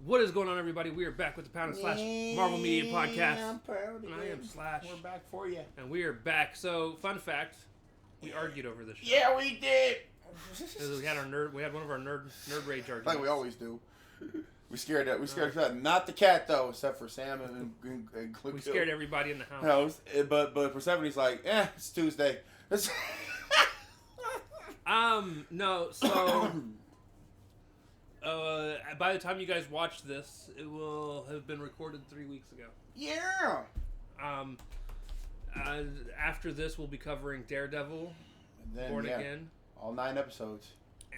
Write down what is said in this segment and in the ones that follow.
What is going on, everybody? We are back with the Pound and Slash Marvel Media Podcast. I'm proud And I am Slash. We're back for you. And we are back. So, fun fact, we argued over this show. Yeah, we did. We had one of our nerd rage arguments. Like we always do. We scared not the cat though, except for Sam and we scared everybody in the house. No, but Persephone's like, it's Tuesday. No, so by the time you guys watch this, it will have been recorded 3 weeks ago. Yeah. After this, we'll be covering Daredevil, And then, Born Again. All 9 episodes.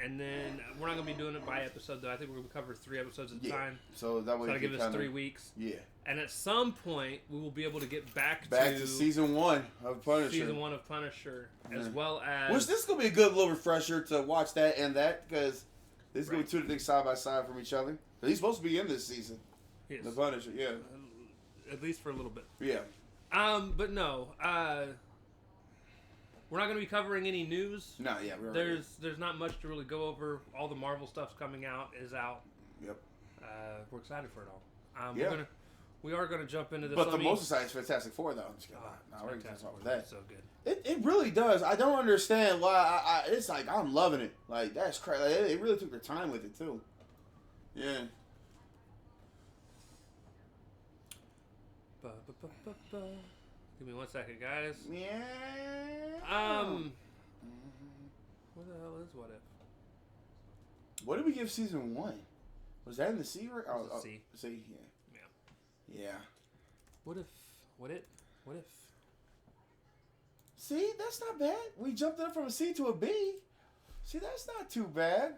And then we're not going to be doing it by episode, though. I think we're going to cover 3 episodes at a time. So that way, that'll give us 3 weeks. Yeah. And at some point, we will be able to get back to season 1 of Punisher. Season 1 of Punisher, as well as. Which this is going to be a good little refresher to watch that and that, because this is going to be 2 things side by side from each other. He's supposed to be in this season. Yes. The Punisher, yeah. At least for a little bit. Yeah. But no. We're not going to be covering any news. No, yeah. There's not much to really go over. All the Marvel stuff's coming out, is out. Yep. We're excited for it all. Yeah. We are going to jump into this. But the most exciting is Fantastic Four, though. I'm just kidding. We're going to talk about that. So good. It really does. I don't understand why. It's like, I'm loving it. Like, that's crazy. Like, they really took their time with it, too. Yeah. Give me 1 second, guys. Yeah. What the hell is What If? What did we give season 1? Was that in the C? C. C, yeah. What if? See, that's not bad. We jumped up from a C to a B. See, that's not too bad.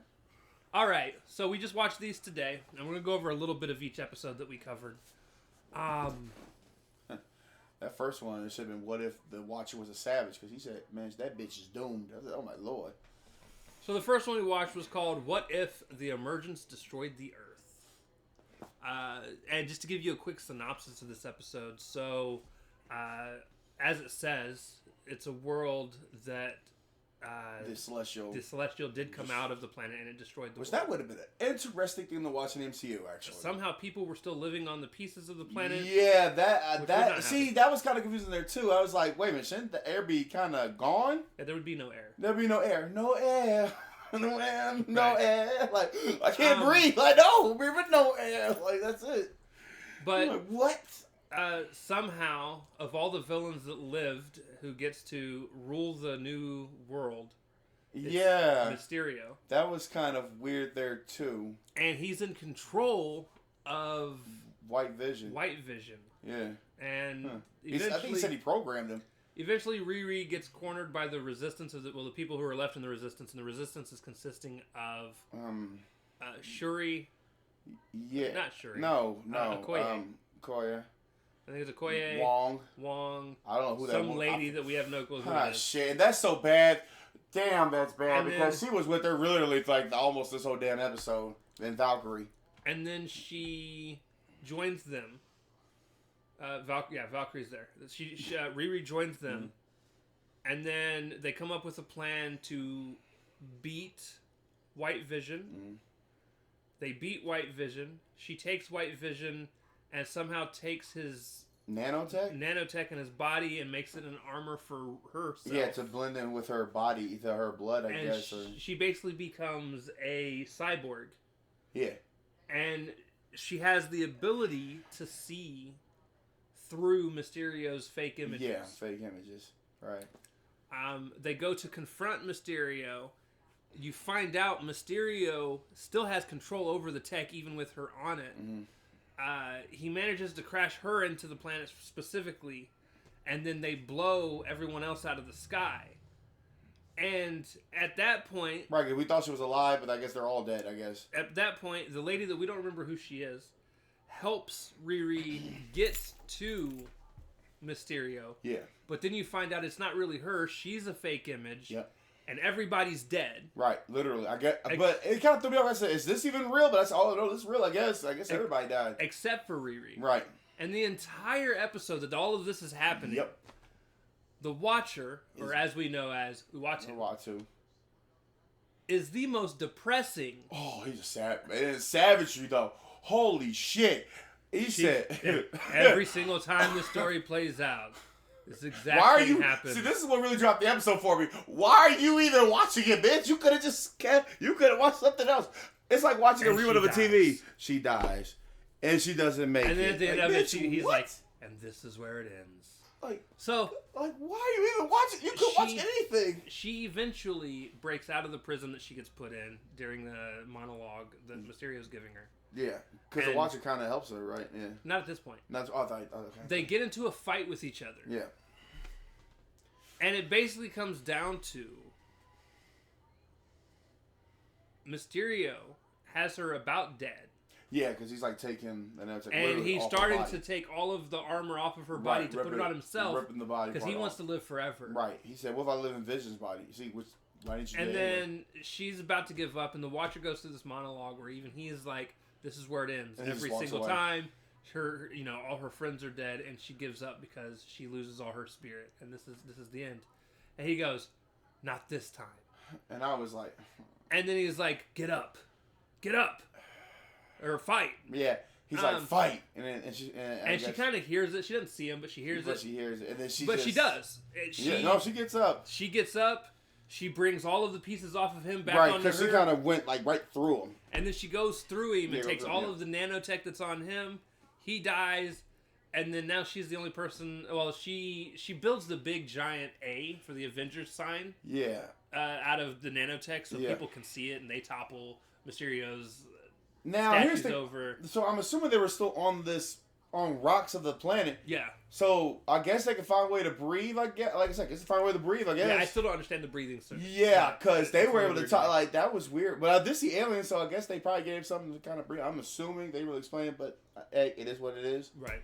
All right, so we just watched these today, and we're going to go over a little bit of each episode that we covered. That first one, it should have been what if the Watcher was a savage, because he said, man, that bitch is doomed. I was like, oh, my Lord. So the first one we watched was called What If the Emergence Destroyed the Earth? And just to give you a quick synopsis of this episode, so as it says, it's a world that the Celestial did come out of the planet and it destroyed the world. That would have been an interesting thing to watch in MCU, actually. Somehow people were still living on the pieces of the planet. Yeah, that was kind of confusing there, too. I was like, wait a minute, shouldn't the air be kind of gone? Yeah, there would be no air. There'd be no air. No air. No air. No right. air. Like, I can't breathe. Like, no, breathing no air. Like, that's it. But like, what? Somehow, of all the villains that lived, who gets to rule the new world, Mysterio. That was kind of weird there, too. And he's in control of White Vision. Yeah. And I think he said he programmed him. Eventually, Riri gets cornered by the Resistance, the people who are left in the Resistance, and the Resistance is consisting of Shuri. Yeah. Not Shuri. No. Okoye. Okoye. I think it's Okoye. Wong. I don't know who that was. Some lady that we have no clue who it is. Shit. That's so bad. Damn, that's bad. Because she was with her literally like almost this whole damn episode. Then Valkyrie. And then she joins them. Valkyrie's there. Riri joins them. Mm-hmm. And then they come up with a plan to beat White Vision. Mm-hmm. They beat White Vision. She takes White Vision and somehow takes his nanotech in his body and makes it an armor for herself. Yeah, to blend in with her body, her blood, I guess. She basically becomes a cyborg. Yeah. And she has the ability to see through Mysterio's fake images. Yeah, fake images. Right. They go to confront Mysterio. You find out Mysterio still has control over the tech even with her on it. Mm-hmm. He manages to crash her into the planet specifically, and then they blow everyone else out of the sky. And at that point... Right, we thought she was alive, but I guess they're all dead, I guess. At that point, the lady that we don't remember who she is helps Riri get to Mysterio. Yeah. But then you find out it's not really her. She's a fake image. Yep. And everybody's dead. Right, literally. But it kind of threw me off. I said, is this even real? But that's all. No, this is real, I guess. I guess everybody died. Except for Riri. Right. And the entire episode that all of this is happening, yep. The Watcher, or as we know as Uatu, is the most depressing. Oh, he's a savage. Savagery, though. holy shit. He said... every single time this story plays out, this exact why are thing you happens. See, this is what really dropped the episode for me. Why are you even watching it, bitch? You could have just kept... You could have watched something else. It's like watching a rerun of a TV. She dies. And she doesn't make it. And then at the end of it, he's what? like, and this is where it ends. Like, so, why are you even watching? You could watch anything. She eventually breaks out of the prison that she gets put in during the monologue that Mysterio's giving her. Yeah, because the Watcher kind of helps her, right? Yeah. Not at this point. Okay. They get into a fight with each other. Yeah. And it basically comes down to Mysterio has her about dead. Yeah, because he's like taking... And he's starting to take all of the armor off of her body to put it on himself. Ripping the body because he wants to live forever. Right. He said, what if I live in Vision's body? See, why didn't you And do then anyway? she's about to give up, and the Watcher goes through this monologue where even he is like, this is where it ends. And Every single time, all her friends are dead, and she gives up because she loses all her spirit. And this is the end. And he goes, not this time. And I was like... And then he's like, get up. Or fight. Yeah. He's like, fight. And she kind of hears it. She doesn't see him, but she hears it. She hears it. And then she she does. She gets up. She gets up. She brings all of the pieces off of him back onto her. Right, because she kind of went like right through him. And then she goes through him and takes all of the nanotech that's on him. He dies. And then now she's the only person... Well, she builds the big giant A for the Avengers sign. Yeah. Out of the nanotech so people can see it and they topple Mysterio's now, here's statues over. So I'm assuming they were still on rocks of the planet. Yeah. So I guess they could find a way to breathe. Like I said, they find a way to breathe. I guess. Yeah, I still don't understand the breathing system. Yeah, because they were able to talk. Like that was weird. But I did see aliens, so I guess they probably gave something to kind of breathe. I'm assuming they really explained it, but hey, it is what it is. Right.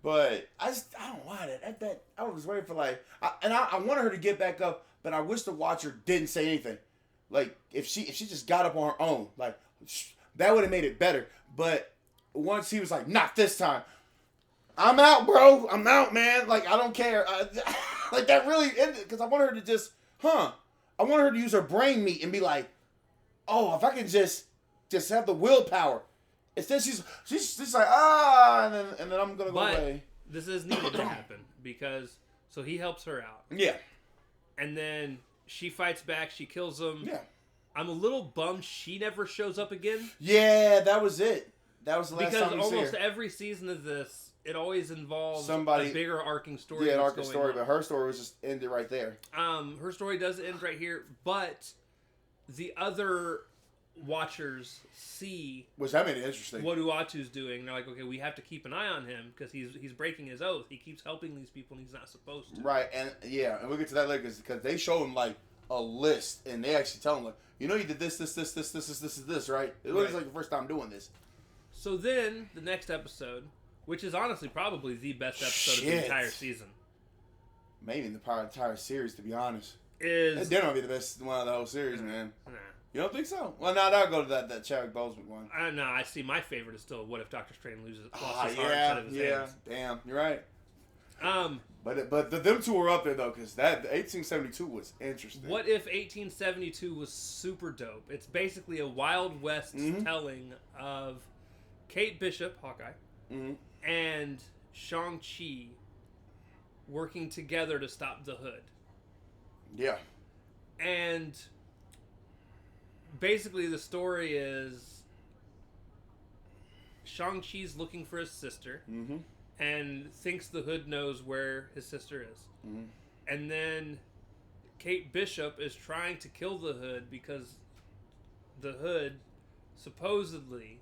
But I don't want it. That I was waiting for I wanted her to get back up, but I wish the Watcher didn't say anything. Like if she just got up on her own, like that would have made it better. But once he was like, not this time. I'm out, bro. I'm out, man. Like, I don't care. Like, that really ended, because I wanted her to just, I wanted her to use her brain meat and be like, oh, if I can just have the willpower. Instead, she's like, and then I'm going to go away. This is needed to happen, because, so he helps her out. Yeah. And then she fights back. She kills him. Yeah. I'm a little bummed she never shows up again. Yeah, that was it. That was the last time we see her. Because almost every season of this, it always involves a bigger arcing story. Yeah, an arcing story, but her story was just ended right there. Her story does end right here, but the other Watchers see, which that made it interesting, what Uatu's doing. They're like, okay, we have to keep an eye on him because he's breaking his oath. He keeps helping these people, and he's not supposed to. Right, and we'll get to that later because they show him like a list, and they actually tell him like, you did this, right? It was like the first time doing this. So then the next episode, which is honestly probably the best episode of the entire season. Maybe in the entire series, to be honest. Is they're gonna be the best one of the whole series, man. Nah. You don't think so? Well, now that'll go to that Chadwick Boseman one. No, I see. My favorite is still What If Doctor Strange lost his heart instead of his hands. Damn, you're right. But them two were up there though, because that 1872 was interesting. What If 1872 was super dope? It's basically a Wild West telling of Kate Bishop, Hawkeye, and Shang-Chi working together to stop the Hood. Yeah. And basically the story is Shang-Chi's looking for his sister and thinks the Hood knows where his sister is. And then Kate Bishop is trying to kill the Hood because the Hood supposedly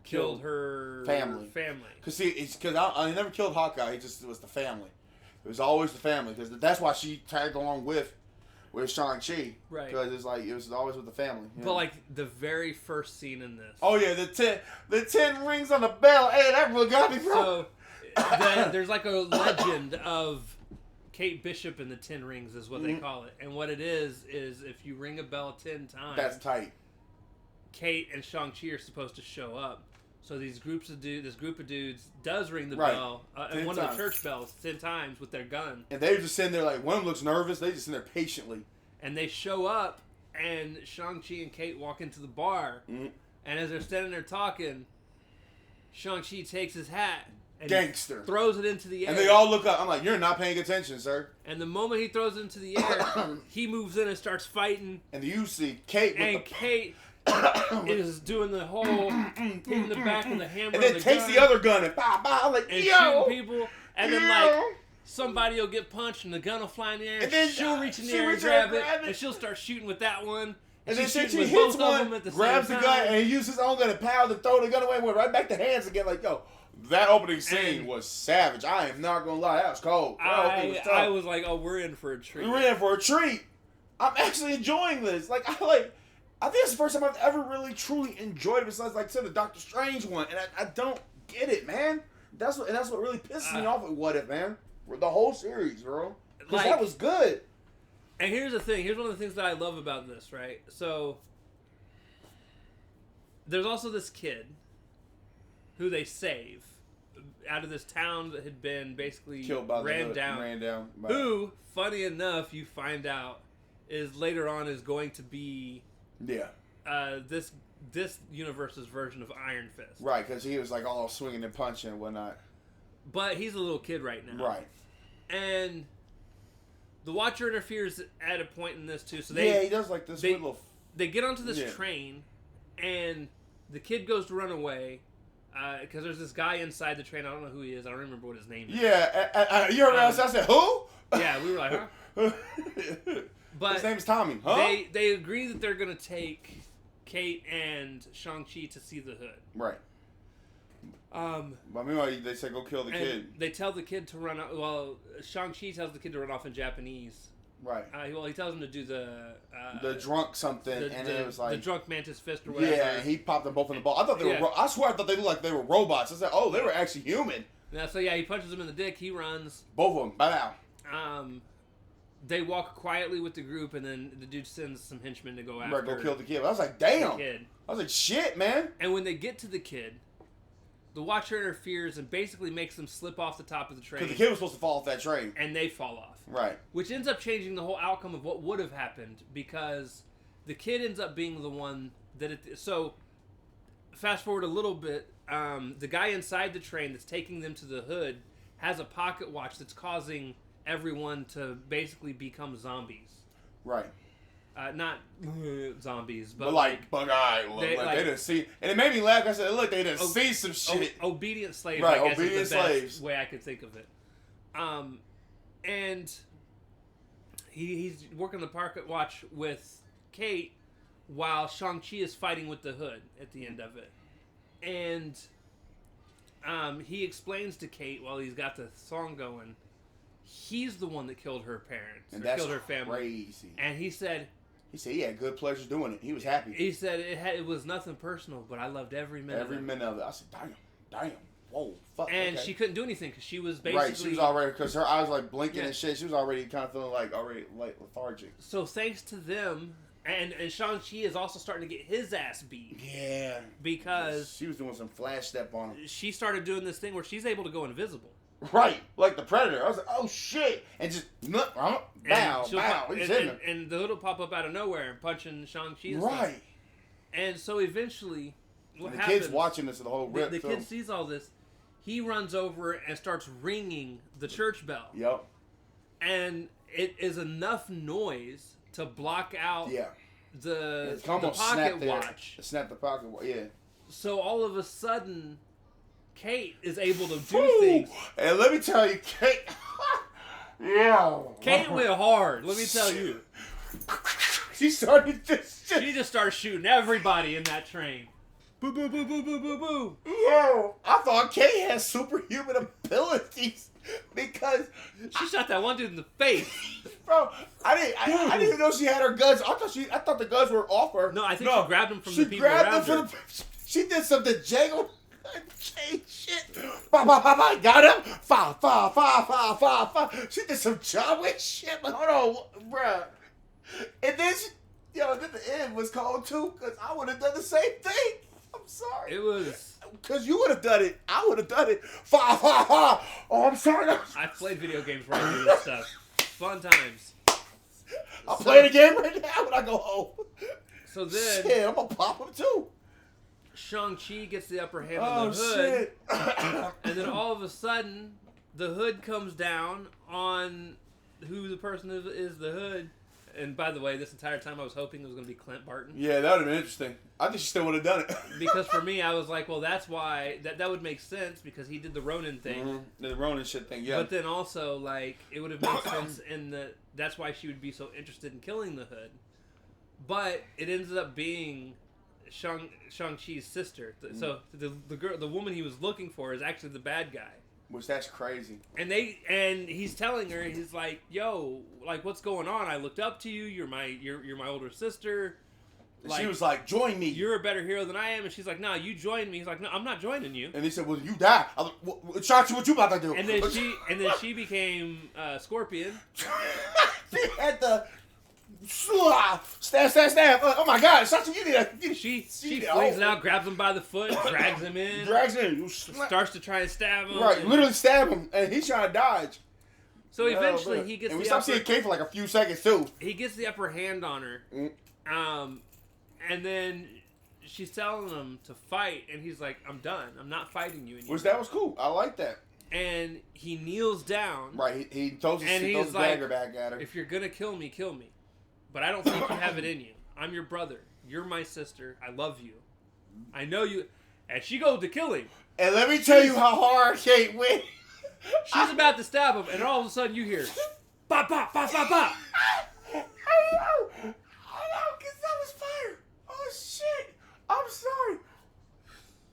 killed her family. Because I never killed Hawkeye. It was the family. It was always the family because that's why she tagged along with Shang-Chi. Right. Because it was always with the family. But like the very first scene in this. Oh yeah, the 10 rings on the bell. Hey, that really got me, bro. So there's like a legend of Kate Bishop and the 10 rings is what they call it. And what it is if you ring a bell 10 times. That's tight. Kate and Shang-Chi are supposed to show up. So this group of dudes does ring the bell, and one of the church bells 10 times with their gun. And they're just sitting there like, one of them looks nervous, they just sitting there patiently. And they show up, and Shang-Chi and Kate walk into the bar, and as they're standing there talking, Shang-Chi takes his hat and Gangster. throws it into the air. And they all look up. I'm like, you're not paying attention, sir. And the moment he throws it into the air, he moves in and starts fighting. And you see Kate with and Kate is doing the whole hitting the back of the hammer. And then takes the other gun and pow, pow, like, and yo. shooting people. And then, like, somebody will get punched and the gun will fly in the air. And then she'll reach in the air and grab it. And she'll start shooting with that one. And then she hits one, grabs the gun, and he uses his own gun and pow to throw the gun away and went right back to hands again. Like, yo, that opening scene was savage. I am not going to lie. That was cold. I was like, oh, we're in for a treat. We're in for a treat. I'm actually enjoying this. I think it's the first time I've ever really truly enjoyed it besides, like I said, the Doctor Strange one. And I don't get it, man. That's what really pisses me off with What If, man. The whole series, bro. Because that was good. And here's the thing. Here's one of the things that I love about this, right? So, there's also this kid who they save out of this town that had been basically killed by ran down. Who, funny enough, you find out is later on is going to be this universe's version of Iron Fist. Right, because he was like all swinging and punching and whatnot. But he's a little kid right now. Right. And the Watcher interferes at a point in this too. So he does like this little. They get onto this train, and the kid goes to run away because there's this guy inside the train. I don't know who he is. I don't remember what his name is. Yeah, you heard us. I said who? Yeah, we were like, huh? But his name's Tommy. Huh? They agree that they're gonna take Kate and Shang-Chi to see the Hood. Right. But meanwhile, they say go kill the kid. They tell the kid to run off. Well, Shang-Chi tells the kid to run off in Japanese. Right. He tells him to do the drunk something, and it was like the drunk mantis fist or whatever. Yeah, and he popped them both in the ball. I thought they were. I swear, I thought they looked like they were robots. I said, oh, they were actually human. Yeah. So he punches him in the dick. He runs. Both of them. Bow. They walk quietly with the group, and then the dude sends some henchmen to go after. Right, go kill the kid. I was like, damn. The kid. I was like, shit, man. And when they get to the kid, the Watcher interferes and basically makes them slip off the top of the train. Because the kid was supposed to fall off that train. And they fall off. Right. Which ends up changing the whole outcome of what would have happened, because the kid ends up being the one that so, fast forward a little bit, the guy inside the train that's taking them to the Hood has a pocket watch that's causing everyone to basically become zombies. Right. Not zombies, but like bug-eyed. They didn't see. And it made me laugh. I said, look, they didn't see some shit. Obedient slaves, right, I guess obedient is the slaves. best way I could think of it. And he's working the pocket watch with Kate while Shang-Chi is fighting with the Hood at the end of it. And he explains to Kate while he's got the song going, he's the one that killed her parents and killed her family. Crazy. And he said he had good pleasure doing it. He was happy. He said it was nothing personal, but I loved every minute. Every minute of it. I said, damn, whoa, fuck. And she couldn't do anything because she was basically right. She was already because her eyes were like blinking and shit. She was already kind of feeling like lethargic. So thanks to them. And Shang-Chi is also starting to get his ass beat. Yeah. Because she was doing some flash step on him. She started doing this thing where she's able to go invisible. Right. Like the Predator. I was like, oh shit. And just bow. And the Hood will pop up out of nowhere and punching Shang-Chi. Right. And so eventually, what happens? The kid's watching this the whole rip. The kid sees all this. He runs over and starts ringing the church bell. Yep. And it is enough noise to block out the pocket watch. Snap the pocket watch, yeah. So all of a sudden, Kate is able to do things. And let me tell you, Kate... Kate went hard, let me tell you. She just started shooting everybody in that train. Boo, boo, boo, boo, boo, boo, boo. Yo, I thought Kate had superhuman abilities. Because she shot that one dude in the face, bro. I didn't even know she had her guns. I thought the guns were off her. No, I think she grabbed them from the people around her. She did something jangle shit. Got him. Fa. She did some John Wick shit. Hold on, bro. And then then the end was cold too, because I would have done the same thing. I'm sorry. It was. Because you would have done it. I would have done it. Oh, I'm sorry. I played video games where I do this stuff. Fun times. I'll play the game right now when I go home. So then... Shit, I'm going to pop them too. Shang-Chi gets the upper hand on the Hood. Shit. And then all of a sudden, the Hood comes down on who the person is the Hood. And by the way, this entire time I was hoping it was going to be Clint Barton. Yeah, that would have been interesting. I think she still would have done it. Because for me, I was like, well, that's why... That would make sense because he did the Ronin thing. Mm-hmm. The Ronin shit thing, yeah. But then also, like, it would have made sense in the... That's why she would be so interested in killing the Hood. But it ended up being Shang-Chi's sister. So the girl, the woman he was looking for is actually the bad guy. Which, that's crazy. And he's telling her, he's like, yo, like, what's going on? I looked up to you. You're my older sister. Like, she was like, join me. You're a better hero than I am. And she's like, no, you join me. He's like, no, I'm not joining you. And he said, well, you die. Shang-Chi, what you about to do? And then she became Scorpion. She had the stab. Oh my God, Shang-Chi, you need to... She flings it out, grabs him by the foot, drags him in. Starts to try and stab him. Right, literally stab him. And he's trying to dodge. So eventually he gets and we stopped seeing Kate for like a few seconds too. He gets the upper hand on her. And then she's telling him to fight, and he's like, I'm done. I'm not fighting you anymore. Which, that was cool. I like that. And he kneels down. Right, he throws his dagger back at her. If you're going to kill me, kill me. But I don't think you have it in you. I'm your brother. You're my sister. I love you. I know you. And she goes to kill him. And let me tell you how hard Kate went. She's about to stab him, and all of a sudden you hear, bop, bop, bop, bop, bop. I know, because that was fire. Oh, shit. I'm sorry.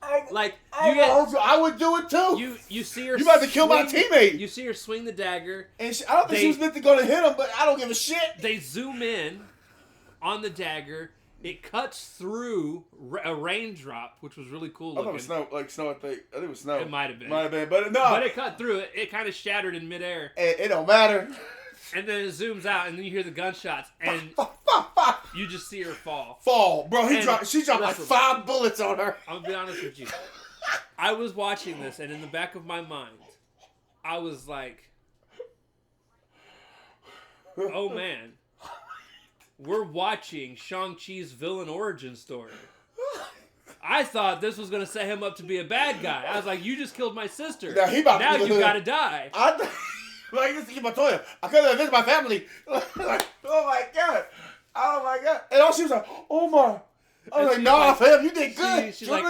I would do it too. You see her. You about to kill my teammate. You see her swing the dagger. And I don't think she was meant to go to hit him, but I don't give a shit. They zoom in on the dagger. It cuts through a raindrop, which was really cool looking. I thought it was snow. I think it was snow. It might have been. But no. But it cut through it. It kind of shattered in midair. It don't matter. And then it zooms out, and then you hear the gunshots, and you just see her fall. Bro. She dropped like 5 bullets on her. I'm gonna be honest with you. I was watching this, and in the back of my mind, I was like, "Oh man, we're watching Shang-Chi's villain origin story." I thought this was gonna set him up to be a bad guy. I was like, "You just killed my sister. Now you gotta die." Like, this is Matoya. I couldn't visit my family. Like, oh my God. And all she was like, oh my. I was like, nah, fam, you did good. She's like,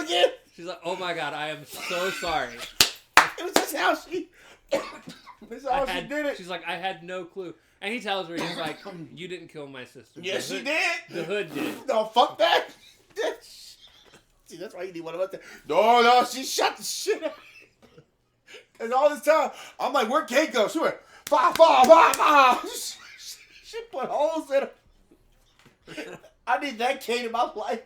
oh my God, I am so sorry. It was just how she. This is how she did it. She's like, I had no clue. And he tells her, he's like, you didn't kill my sister. Yes, she did. The Hood did. No, fuck that. See, that's why you need one of us. No, she shot the shit out. And all this time, I'm like, where'd Kate go? She went, bah. She put holes in her. I need that Kate in my life.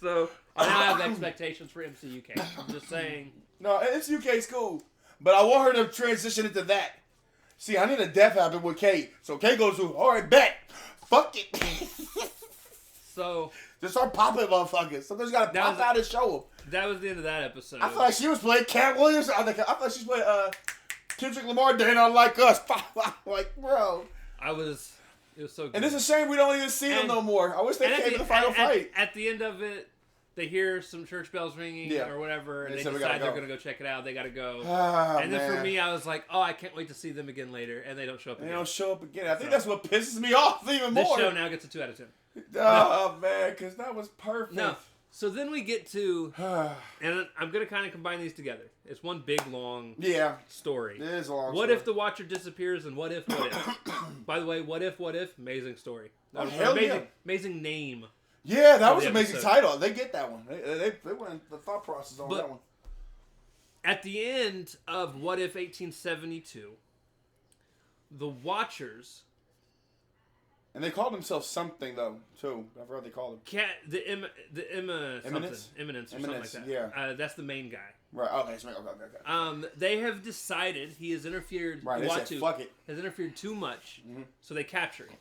So, I now have expectations for MCU Kate. I'm just saying. No, MCU Kate's cool. But I want her to transition into that. See, I need a death happen with Kate. So Kate goes to, all right, bet. Fuck it. So. Just start popping motherfuckers. Sometimes you gotta pop out and show them. That was the end of that episode. I feel like she was playing Cat Williams. I thought she was playing Kendrick Lamar, They Not Like Us. Like, bro. It was so good. And it's a shame we don't even see them no more. I wish they came to the final fight. At the end of it, they hear some church bells ringing or whatever, and they decide they're going to go check it out. They got to go. And then for me, I was like, oh, I can't wait to see them again later. And they don't show up again. They don't show up again. I think that's what pisses me off even more. This show now gets a 2 out of 10. Oh, man, because that was perfect. No. So then we get to, and I'm going to kind of combine these together. It's one big, long story. It is a long What story. if the Watcher disappears, and what if? By the way, what if? Amazing story. Amazing name. Yeah, that was an amazing title. They get that one. They went the thought process on that one. At the end of What If 1872, the Watchers... And they called themselves something, though, too. I forgot what they called them. Eminence or something like that. Yeah. That's the main guy. Right, okay. They have decided he has interfered... Right, they said, fuck it. Has interfered too much, so they capture him.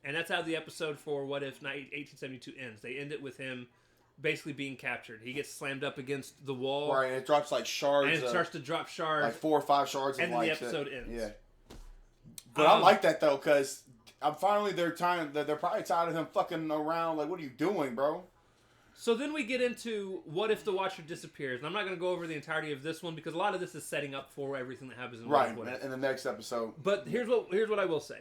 And that's how the episode for What If 1872 ends. They end it with him basically being captured. He gets slammed up against the wall. Right, and it drops like shards. And it starts to drop shards. Like 4 or 5 shards. And then the episode ends. Yeah. But I like that, though, because... they're probably tired of him fucking around. Like, what are you doing, bro? So then we get into what if the Watcher disappears, and I'm not going to go over the entirety of this one because a lot of this is setting up for everything that happens in What if. In the next episode. But here's what I will say: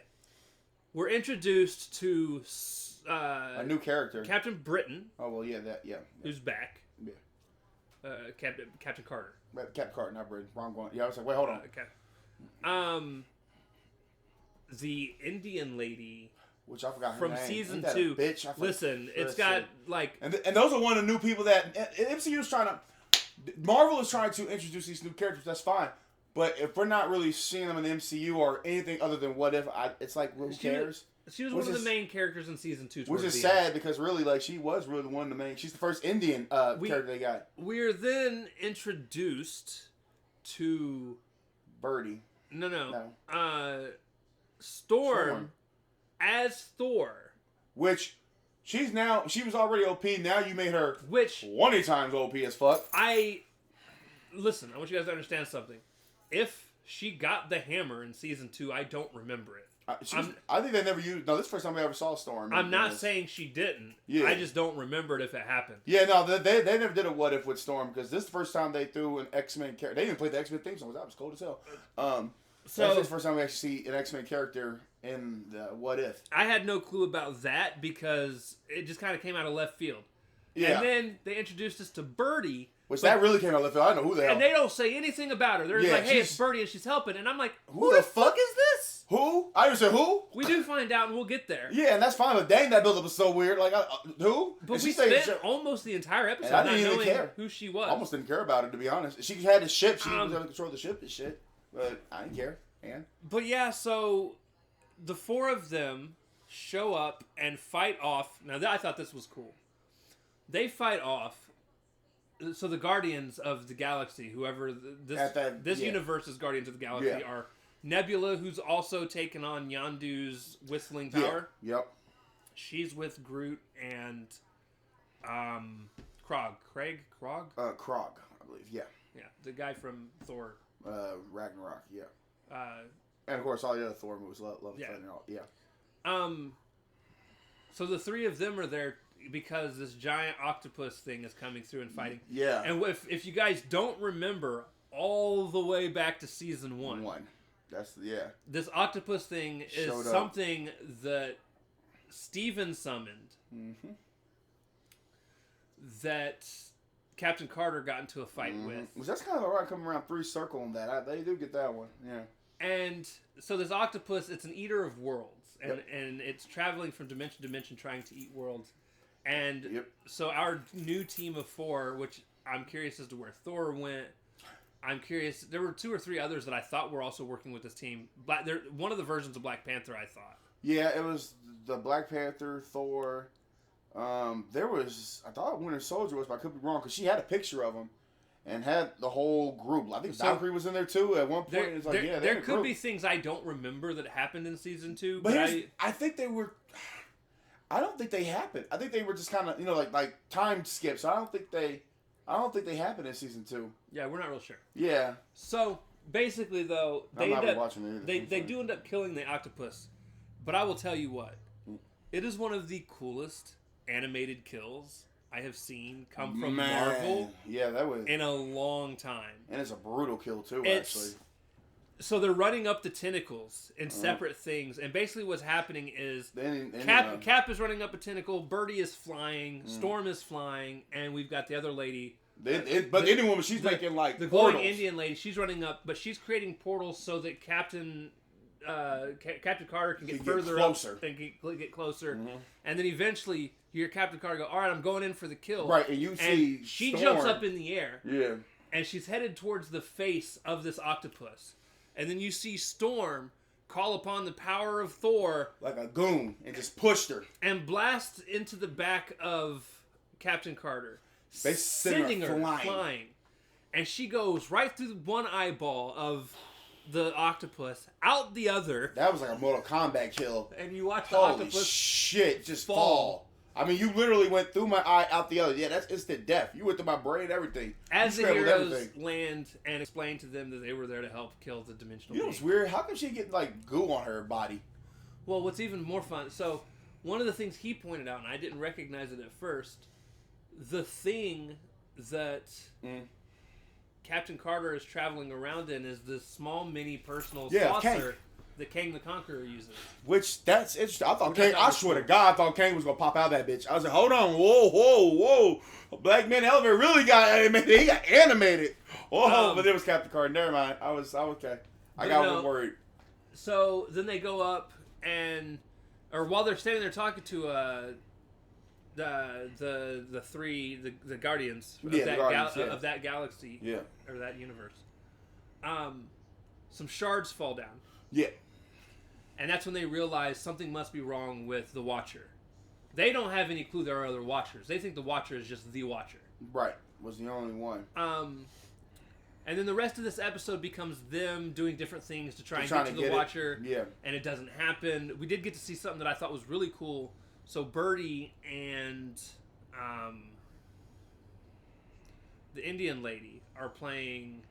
we're introduced to a new character, Captain Britain. Oh well, yeah, who's back? Yeah, Captain Carter. Captain Carter, not Britain. Wrong one. Yeah, I was like, wait, hold on. The Indian lady. Which I forgot her from name. season Ain't that 2. a bitch? Listen, it's got like, and those are one of the new people that MCU is trying to. Marvel is trying to introduce these new characters. That's fine, but if we're not really seeing them in the MCU or anything other than What If, it's like who cares? She was one of the main characters in season 2. Which is sad because really, like, she was really one of the main. She's the first Indian character they got. We're then introduced to Birdie. No. Storm. As Thor. Which, she was already OP, now you made her 20 times OP as fuck. Listen, I want you guys to understand something. If she got the hammer in season 2, I don't remember it. I think they never used, no, this is the first time we ever saw Storm. I'm not saying she didn't. Yeah. I just don't remember it if it happened. Yeah, no, they never did a What If with Storm, because this is the first time they threw an X-Men character. They even played the X-Men theme song, that was cold as hell. So that's the first time we actually see an X-Men character in the What If. I had no clue about that because it just kind of came out of left field. Yeah. And then they introduced us to Birdie. That really came out of left field. I don't know who the hell. And they don't say anything about her. They're just like, hey, it's Birdie and she's helping. And I'm like, who the fuck is this? Who? I even said who? We do find out and we'll get there. Yeah, and that's fine. But dang, that build-up was so weird. Like, who? But we spent almost the entire episode not knowing who she was. I almost didn't care about her, to be honest. She had the ship. She was able to control the ship and shit. But I didn't care. And? But yeah, so the 4 of them show up and fight off. Now, I thought this was cool. They fight off. So the Guardians of the Galaxy, whoever this universe's Guardians of the Galaxy are Nebula, who's also taken on Yondu's whistling power. Yeah. Yep. She's with Groot and Krog. Krog, I believe. Yeah. Yeah, the guy from Thor. Ragnarok. Yeah. And of course, all the other Thor movies, love fighting all. Yeah. So the 3 of them are there because this giant octopus thing is coming through and fighting. Yeah. And if you guys don't remember, all the way back to season 1. This octopus thing is something that Steven summoned. Mm-hmm. That Captain Carter got into a fight with. Which that's kind of alright coming around 3 circle on that. They do get that one. Yeah. And so this octopus, it's an eater of worlds. And it's traveling from dimension to dimension trying to eat worlds. And so our new team of 4, which I'm curious as to where Thor went. I'm curious. There were 2 or 3 others that I thought were also working with this team. One of the versions of Black Panther, I thought. Yeah, it was the Black Panther, Thor. I thought Winter Soldier was, but I could be wrong, because she had a picture of him and had the whole group. I think Valkyrie was in there too at one point. It's like, there could be things I don't remember that happened in season 2. But I think they were. I don't think they happened. I think they were just kind of, like time skips. I don't think they happened in season 2. Yeah, we're not real sure. Yeah. So basically, though, they do end up killing the octopus. But I will tell you what, it is one of the coolest animated kills I have seen come from Marvel. Yeah, that was in a long time. And it's a brutal kill too, actually. So they're running up the tentacles in separate things, and basically what's happening is Cap is running up a tentacle, Birdie is flying, Storm is flying, and we've got the other lady. But the Indian woman, she's making like the glowing Indian lady. She's running up, but she's creating portals so that Captain Carter can get further closer. Up and get closer, and then eventually you hear Captain Carter go, "All right, I'm going in for the kill." Right, and see she jumps up in the air. Yeah, and she's headed towards the face of this octopus. And then you see Storm call upon the power of Thor. Like a goon. And just pushed her. And blast into the back of Captain Carter. Sending her flying. And she goes right through one eyeball of the octopus, out the other. That was like a Mortal Kombat kill. And you watch the octopus shit, just fall. I mean, you literally went through my eye, out the other. Yeah, that's instant death. You went through my brain, everything. As the heroes land and explain to them that they were there to help kill the dimensional being. You know what's weird? How come she get like goo on her body? Well, what's even more fun, so one of the things he pointed out, and I didn't recognize it at first, the thing that Captain Carter is traveling around in is this small mini personal saucer that Kang the Conqueror uses. Which, that's interesting. I thought Kang, I swear to God, I thought Kang was going to pop out that bitch. I was like, hold on, whoa. Black Man Elevator really got animated. He got animated. Oh, but it was Captain Carter. Never mind. I was okay. I got worried. So then they go up or while they're standing there talking to the Guardians of of that galaxy, or that universe, some shards fall down. Yeah. And that's when they realize something must be wrong with the Watcher. They don't have any clue there are other Watchers. They think the Watcher is just the Watcher. Right. Was the only one. And then the rest of this episode becomes them doing different things to try and get to the Watcher. Yeah. And it doesn't happen. We did get to see something that I thought was really cool. So Birdie and the Indian lady are playing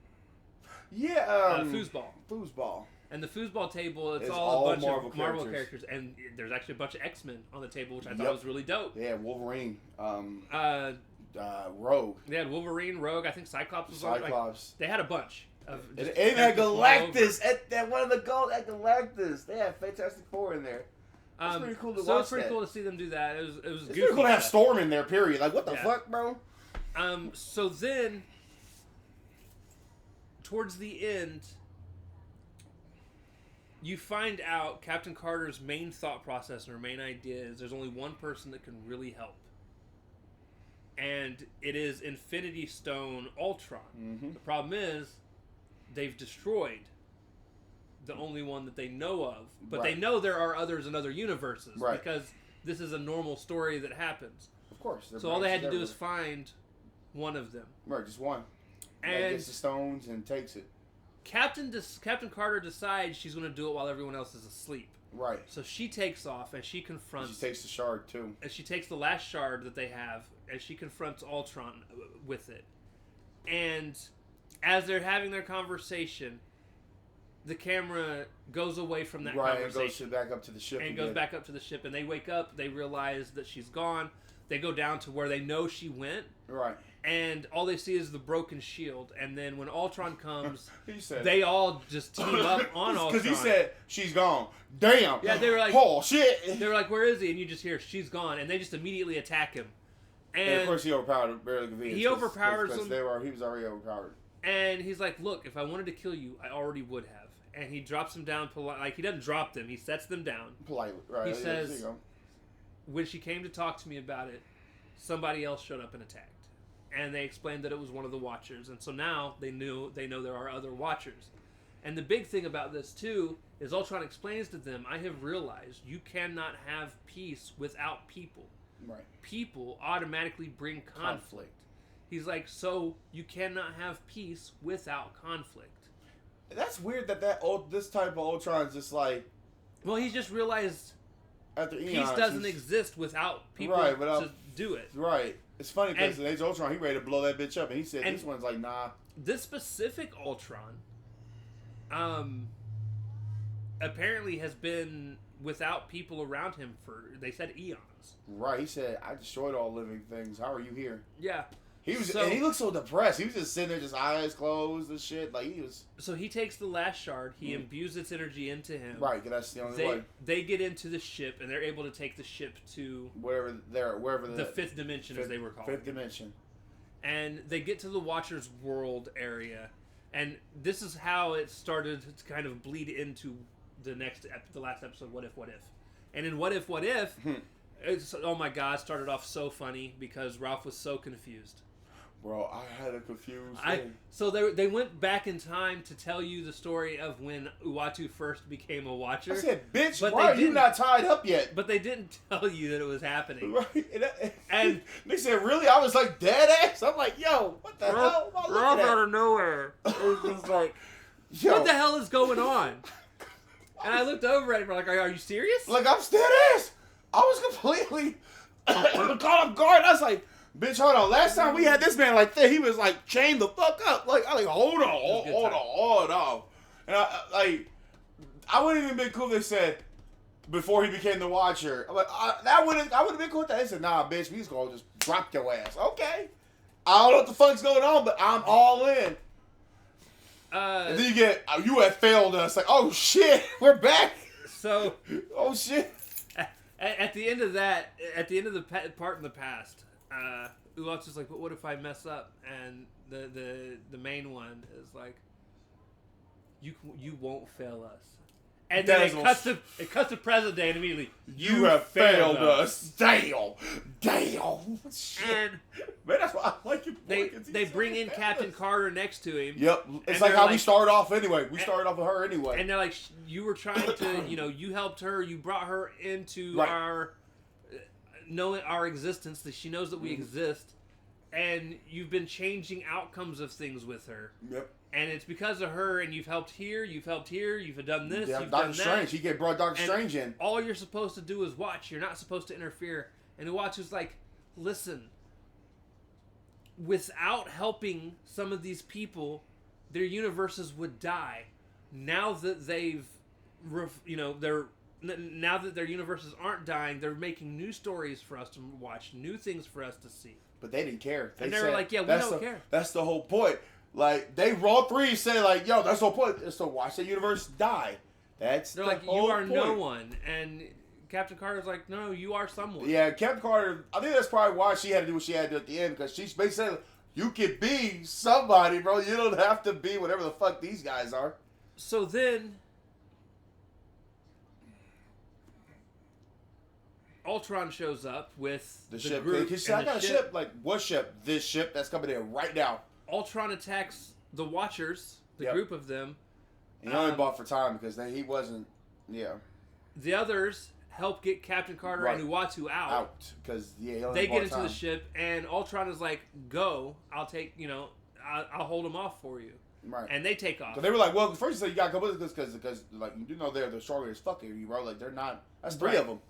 foosball. Foosball. And the foosball table, it's all a bunch of Marvel characters. And there's actually a bunch of X-Men on the table, which I thought was really dope. Yeah, Wolverine. Rogue. They had Wolverine, Rogue. I think Cyclops was on. Like, they had a bunch. They even had Galactus. At one of the gold at Galactus. They had Fantastic Four in there. It's pretty cool to watch. So it's pretty cool to see them do that. It was it's pretty cool to have Storm in there, period. Like, what the fuck, bro? So then, towards the end, you find out Captain Carter's main thought process and her main idea is there's only one person that can really help. And it is Infinity Stone Ultron. Mm-hmm. The problem is, they've destroyed the only one that they know of. But they know there are others in other universes. Right. Because this is a normal story that happens. Of course. So all they had to do is find one of them. Right, just one. And gets the stones and takes it. Captain Carter decides she's going to do it while everyone else is asleep. Right. So she takes off and she confronts... She takes the shard, too. And she takes the last shard that they have and she confronts Ultron with it. And as they're having their conversation, the camera goes away from that conversation. And goes back up to the ship. And goes back up to the ship. And they wake up, they realize that she's gone. They go down to where they know she went. Right. And all they see is the broken shield. And then when Ultron comes, they all just team up on Ultron. Because he said, she's gone. Damn. Yeah, they were like, oh, shit. They were like, where is he? And you just hear, she's gone. And they just immediately attack him. And of course he overpowered barely convenient. He overpowers them. He was already overpowered. And he's like, look, if I wanted to kill you, I already would have. And he drops them down, like, he doesn't drop them. He sets them down. Politely, right. He says, when she came to talk to me about it, somebody else showed up and attacked. And they explained that it was one of the Watchers. And so now they know there are other Watchers. And the big thing about this, too, is Ultron explains to them, I have realized you cannot have peace without people. Right. People automatically bring conflict. He's like, so you cannot have peace without conflict. That's weird that this type of Ultron is just like... Well, he just realized after peace doesn't exist without people to do it. Right. It's funny because in Age of Ultron, he ready to blow that bitch up, and he said this one's like, nah. This specific Ultron, apparently has been without people around him for, they said, eons. Right. He said, I destroyed all living things. How are you here? Yeah. And he looked so depressed. He was just sitting there, just eyes closed and shit. Like, he was... So he takes the last shard. He imbues its energy into him. Right, because that's the only way. They get into the ship, and they're able to take the ship to... wherever the fifth dimension, as they were called. Fifth dimension. And they get to the Watcher's world area. And this is how it started to kind of bleed into the last episode, What If, What If. And in What If, What If... It's, oh my God, it started off so funny because Ralph was so confused. Bro, I had a confused thing. So they went back in time to tell you the story of when Uatu first became a Watcher. I said, bitch, why are you not tied up yet? But they didn't tell you that it was happening. Right. And they said, really? I was like, dead ass? I'm like, yo, what the hell? Ralph out of nowhere. It was just like, yo. What the hell is going on? And I looked over at him like, are you serious? Like, I'm dead ass. I was completely caught off guard. I was like, bitch, hold on. Last time we had this man like that, he was like chained the fuck up. Like, I like, hold on. And I wouldn't even been cool if they said, before he became the Watcher. I'm like, I would have been cool with that. They said, nah, bitch, we just gonna just drop your ass. Okay. I don't know what the fuck's going on, but I'm all in. And then you get, you have failed us. Like, oh shit, we're back. So, oh shit. At the end of that, at the end of the part in the past, Uatu's like, but what if I mess up? And the main one is like, you won't fail us. And then it cuts to present day and immediately, you have failed us. Damn. And man, that's why I like it. They bring in Captain Carter next to him. Yep. It's like how we started off anyway. We started off with her anyway. And they're like, you were trying to, you helped her. You brought her into our knowing our existence, that she knows that we exist. And you've been changing outcomes of things with her. Yep. And it's because of her, and you've helped here, you've done this, you've Doctor done Strange. that. He brought Doctor Strange in. All you're supposed to do is watch. You're not supposed to interfere. And Uatu's like, listen, without helping some of these people, their universes would die. Now that now that their universes aren't dying, they're making new stories for us to watch, new things for us to see. But they didn't care. They were like, yeah, we don't care. That's the whole point. Like, they all three say, like, yo, that's the whole point. Is to watch the universe die. They're like, you are no one. And Captain Carter's like, no, you are someone. Yeah, Captain Carter, I think that's probably why she had to do what she had to do at the end. Because she's basically saying, you can be somebody, bro. You don't have to be whatever the fuck these guys are. So then Ultron shows up with the ship. Group. I got a ship. Like, what ship? This ship that's coming in right now. Ultron attacks the Watchers, the group of them. He only bought for time because he wasn't. Yeah. The others help get Captain Carter and Uatu out. Because they get into the ship, and Ultron is like, "Go! I'll take. I'll hold them off for you." Right. And they take off. But they were like, "Well, first you said you gotta come with us because like you do know they're stronger as fuck, you bro. Like they're not. That's three of them."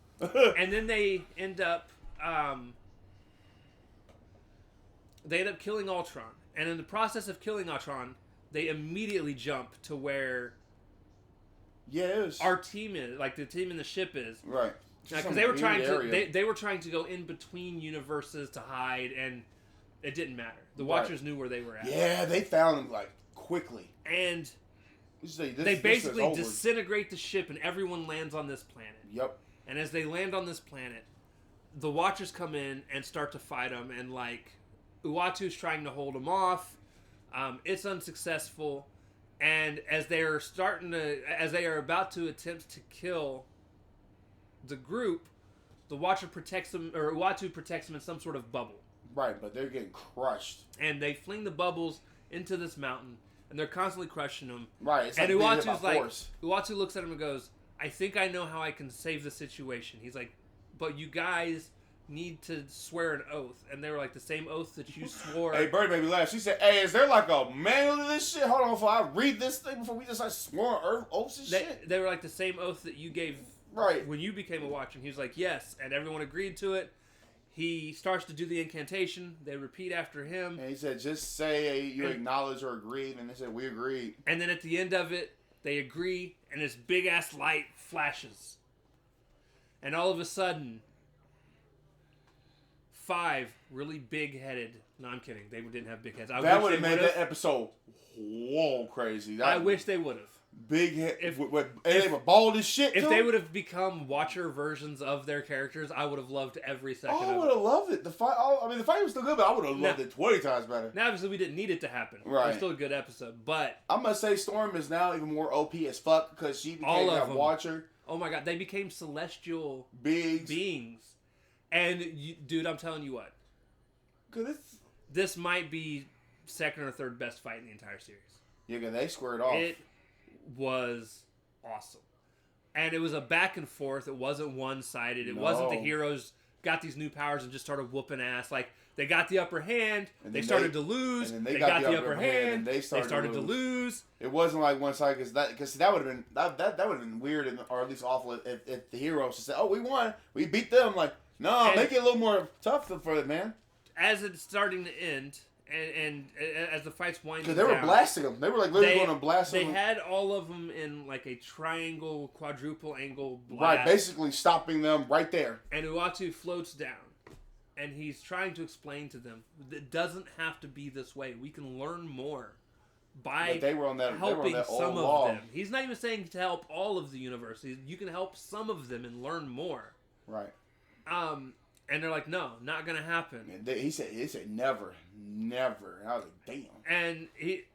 And then they end up. They end up killing Ultron. And in the process of killing Ultron, they immediately jump to where our team is, like the team in the ship is. Right. Because they were trying to they were trying to go in between universes to hide, and it didn't matter. The Watchers knew where they were at. Yeah, they found them like quickly. And they basically disintegrate the ship, and everyone lands on this planet. Yep. And as they land on this planet, the Watchers come in and start to fight them, and like Uatu's trying to hold them off. It's unsuccessful, and as they are about to attempt to kill the group, the Watcher protects them, or Uatu protects them in some sort of bubble. Right, but they're getting crushed. And they fling the bubbles into this mountain, and they're constantly crushing them. Right, it's and Uatu's like, Uatu looks at him and goes, "I think I know how I can save the situation." He's like, "But you guys need to swear an oath." And they were like, the same oath that you swore. Hey, Bird made me laugh. She said, "Hey, is there like a manual to this shit? Hold on, before I read this thing before we just like swore oaths and shit." They were like the same oath that you gave when you became a Watcher. And he was like, "Yes," and everyone agreed to it. He starts to do the incantation. They repeat after him. And he said, "Just say you acknowledge or agreed." And they said, "We agreed." And then at the end of it, they agree, and this big ass light flashes. And all of a sudden, 5 really big-headed... No, I'm kidding. They didn't have big heads. That would have made that episode crazy. I wish they would have. Big head. They were bald as shit, If they would have become Watcher versions of their characters, I would have loved every second of it. I would have loved it. The fight was still good, but I would have loved it 20 times better. Now, obviously, we didn't need it to happen. Right. It was still a good episode, but... I'm going to say Storm is now even more OP as fuck because she became that Watcher. Oh my god, they became celestial beings. And, dude, I'm telling you what. This might be second or third best fight in the entire series. Yeah, because they squared off. It was awesome. And it was a back and forth. It wasn't one-sided. It wasn't the heroes got these new powers and just started whooping ass. Like, they got the upper hand. They started to lose. They got the upper hand. They started to lose. It wasn't like one side because that would have been that would have been weird or at least awful if the heroes just said, "Oh, we won. We beat them." Like, no, make it a little more tough for it, man. As it's starting to end, and as the fight's winding because they were down, blasting them. They were like literally going to blast them. They had all of them in like a triangle, quadruple angle blast. Right, basically stopping them right there. And Uatu floats down, and he's trying to explain to them it doesn't have to be this way. We can learn more by helping some of them. He's not even saying to help all of the universe. You can help some of them and learn more. Right. And they're like, no, not gonna happen. And he said never. And I was like, damn. And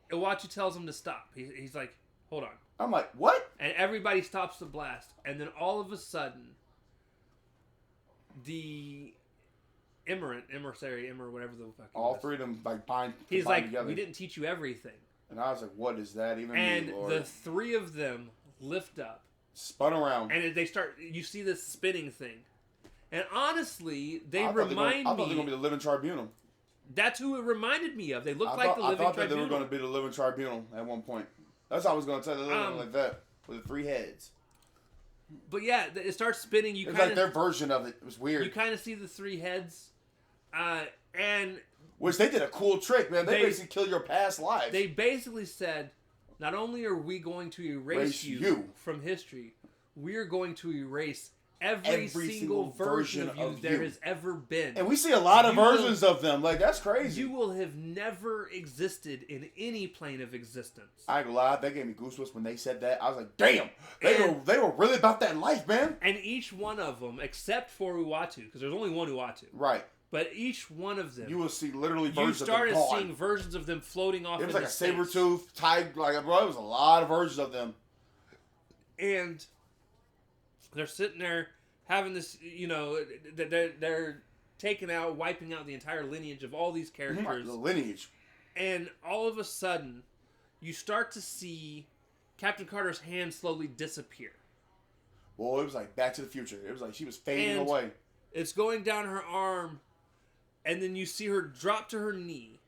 Uatu tells him to stop. He's like, hold on. I'm like, what? And everybody stops the blast. And then all of a sudden, the emissary, whatever the fuck. All three of them like bind. He's like, together. we didn't teach you everything. And I was like, what does that even mean, And Lord? the three of them lift up. Spun around. And they start, you see this spinning thing. And honestly, I thought they were going to be the Living Tribunal. That's who it reminded me of. They looked like the Living Tribunal. I thought that they were going to be the Living Tribunal at one point. That's what I was going to tell you. They looked like that. With the three heads. But yeah, it starts spinning. It's like their version of it. It was weird. You kind of see the three heads. And... Which they did a cool trick, man. They basically kill your past lives. They basically said, not only are we going to erase you from history, we are going to erase every single version of you there has ever been. And we see a lot of versions of them. Like, that's crazy. You will have never existed in any plane of existence. I ain't gonna lie, that gave me goosebumps when they said that. I was like, damn, they were really about that life, man. And each one of them, except for Uatu, because there's only one Uatu. Right. But each one of them, you will see literally versions of them. You started seeing versions of them floating off. It was like a saber tooth, tiger, like, bro, it was a lot of versions of them. And they're sitting there having this, they're taking out, wiping out the entire lineage of all these characters. The lineage. And all of a sudden, you start to see Captain Carter's hand slowly disappear. Well, it was like Back to the Future. It was like she was fading away. It's going down her arm, and then you see her drop to her knee.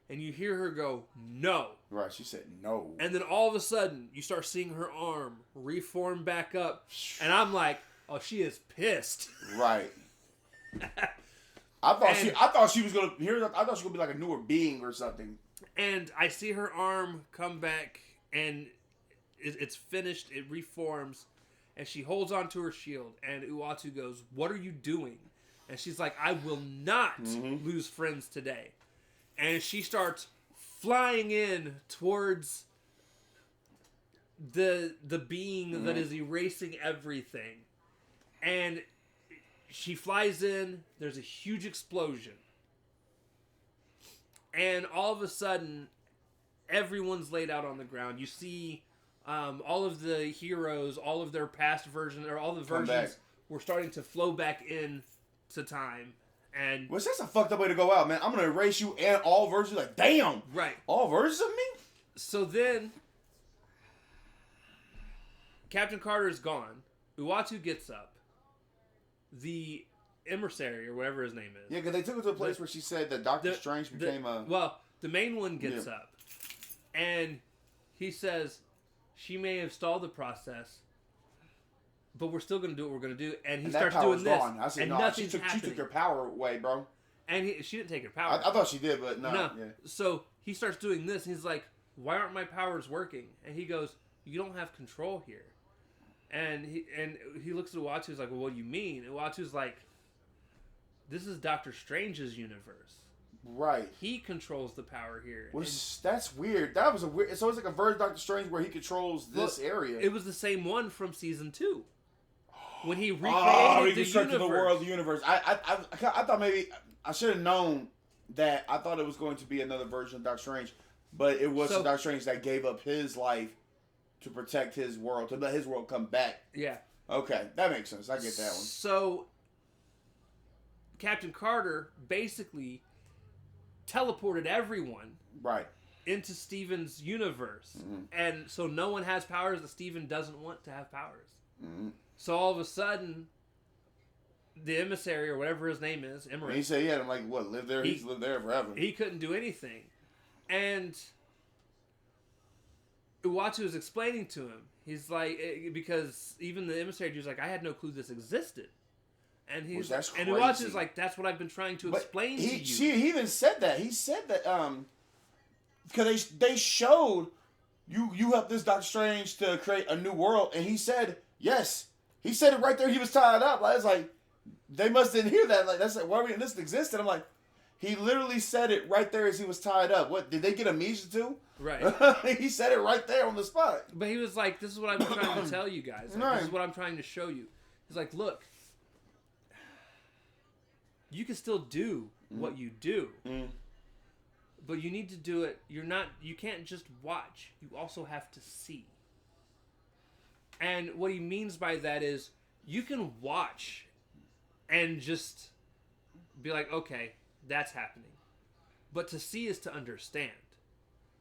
And you hear her go, no. Right, she said no. And then all of a sudden, you start seeing her arm reform back up. And I'm like, oh, she is pissed. Right. I thought she was gonna be like a newer being or something. And I see her arm come back, and it's finished. It reforms, and she holds onto her shield. And Uatu goes, "What are you doing?" And she's like, "I will not lose friends today." And she starts flying in towards the being that is erasing everything. And she flies in. There's a huge explosion. And all of a sudden, everyone's laid out on the ground. You see all of the heroes, all of their past versions, or all the versions were starting to flow back in to time. And which that's a fucked up way to go out, man. I'm gonna erase you and all versions. Like, damn, right? All versions of me. So then, Captain Carter is gone. Uatu gets up. The emissary, or whatever his name is. Yeah, because they took her to a place where she said that Doctor Strange became a... Well, the main one gets up. And he says, she may have stalled the process, but we're still going to do what we're going to do. And he starts doing this. Gone. I said, and no, nothing's she took your power away, bro. And she didn't take her power. I thought she did, but no. Yeah. So he starts doing this, and he's like, why aren't my powers working? And he goes, you don't have control here. And he looks at Uatu, he's like, well, what do you mean? And Uatu's like, this is Doctor Strange's universe. Right. He controls the power here. That's weird. That was a weird... So it's like a version of Doctor Strange where he controls this area. It was the same one from season 2. When he recreated the universe. The world, the universe. I thought maybe... I should have known that. I thought it was going to be another version of Doctor Strange. But it was Doctor Strange that gave up his life to protect his world. To let his world come back. Yeah. Okay. That makes sense. I get that one. So... Captain Carter basically teleported everyone into Steven's universe. And so no one has powers that Steven doesn't want to have powers. So all of a sudden, the emissary, or whatever his name is, he said he had live there? He's lived there forever. He couldn't do anything. And Uatu is explaining to him. He's like, because even the emissary dude's like, I had no clue this existed. And Which that's and crazy. Uatu's like, that's what I've been trying to explain to you. He even said that. He said that because they showed you helped this Doctor Strange to create a new world, and he said yes. He said it right there. He was tied up. I was like, they must didn't hear that. Like that's like, why we this existed? I'm like, he literally said it right there as he was tied up. What did they get amnesia too? Right. He said it right there on the spot. But he was like, this is what I'm trying to tell you guys. Like, Right. This is what I'm trying to show you. He's like, look, you can still do what you do, but you need to do it. You can't just watch. You also have to see. And what he means by that is you can watch and just be like, okay, that's happening. But to see is to understand.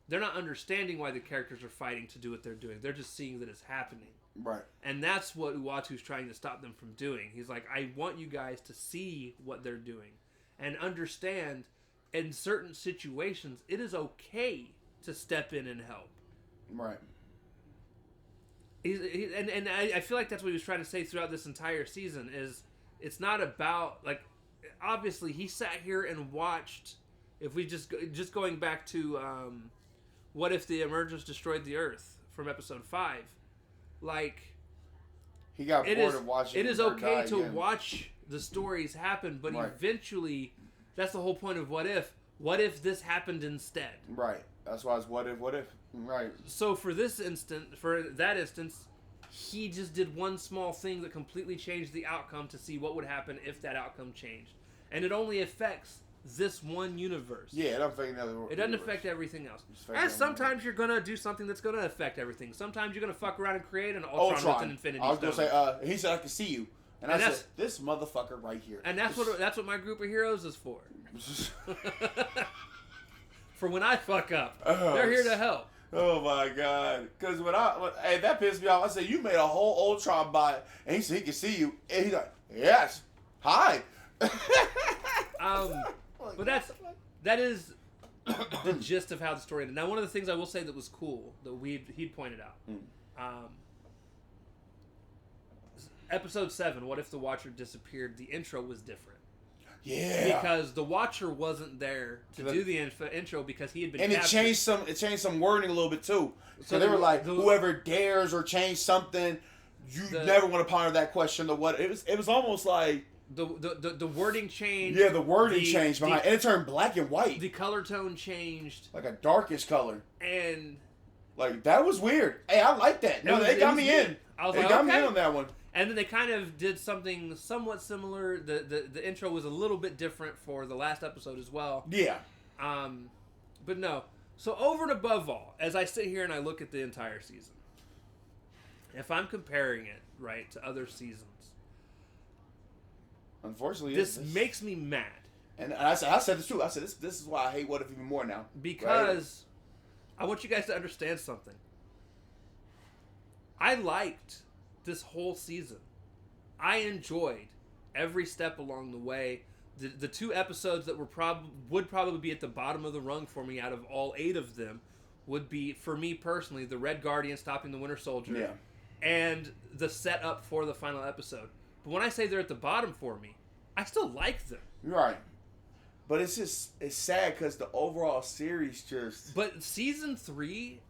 They're not understanding why the characters are fighting to do what they're doing. They're just seeing that it's happening. Right. And that's what Uatu's trying to stop them from doing. He's like, I want you guys to see what they're doing and understand in certain situations it is to step in and help. Right. And I feel like that's what he was trying to say throughout this entire season is it's not about, like, obviously he sat here and watched, if we just going back to what if the Emergence destroyed the Earth from episode 5, like, he got bored of watching. It is okay to watch the stories happen, but eventually, that's the whole point of What If. What if this happened instead? Right. That's why it's what if. Right. So for that instance, he just did one small thing that completely changed the outcome to see what would happen if that outcome changed, and it only affects this one universe. Yeah, it doesn't affect another. It doesn't affect everything else. And sometimes you're gonna do something that's gonna affect everything. Sometimes you're gonna fuck around and create an Ultron with an Infinity Stone. I was gonna say, he said I can see you, and I said this motherfucker right here. And that's what my group of heroes is for. For when I fuck up, they're here to help. Oh my god! Because hey, that pissed me off. I said you made a whole Ultron bot, and he said he can see you, and he's like, yes, hi. But that is the gist of how the story ended. Now, one of the things I will say that was cool that he'd pointed out, episode 7, What If the Watcher Disappeared? The intro was different. Yeah, because the Watcher wasn't there to do the intro because he had been. And captured. it changed some wording a little bit too. So they were like, whoever dares or change something, you never want to ponder that question. Or what it was almost like. The wording changed. Yeah, the wording changed behind, and it turned black and white. The color tone changed, like a darkish color, and like that was weird. Hey, I like that. No, they got me in. They got me in on that one. And then they kind of did something somewhat similar. The intro was a little bit different for the last episode as well. Yeah. But no. So over and above all, as I sit here and I look at the entire season, if I'm comparing it right to other seasons. Unfortunately, this makes me mad. And I said this too. I said this is why I hate What If even more now. Because I want you guys to understand something. I liked this whole season. I enjoyed every step along the way. The 2 episodes that would probably be at the bottom of the rung for me out of all 8 of them would be, for me personally, the Red Guardian stopping the Winter Soldier and the setup for the final episode. But when I say they're at the bottom for me, I still like them. Right. But it's sad because the overall series just... But season 3,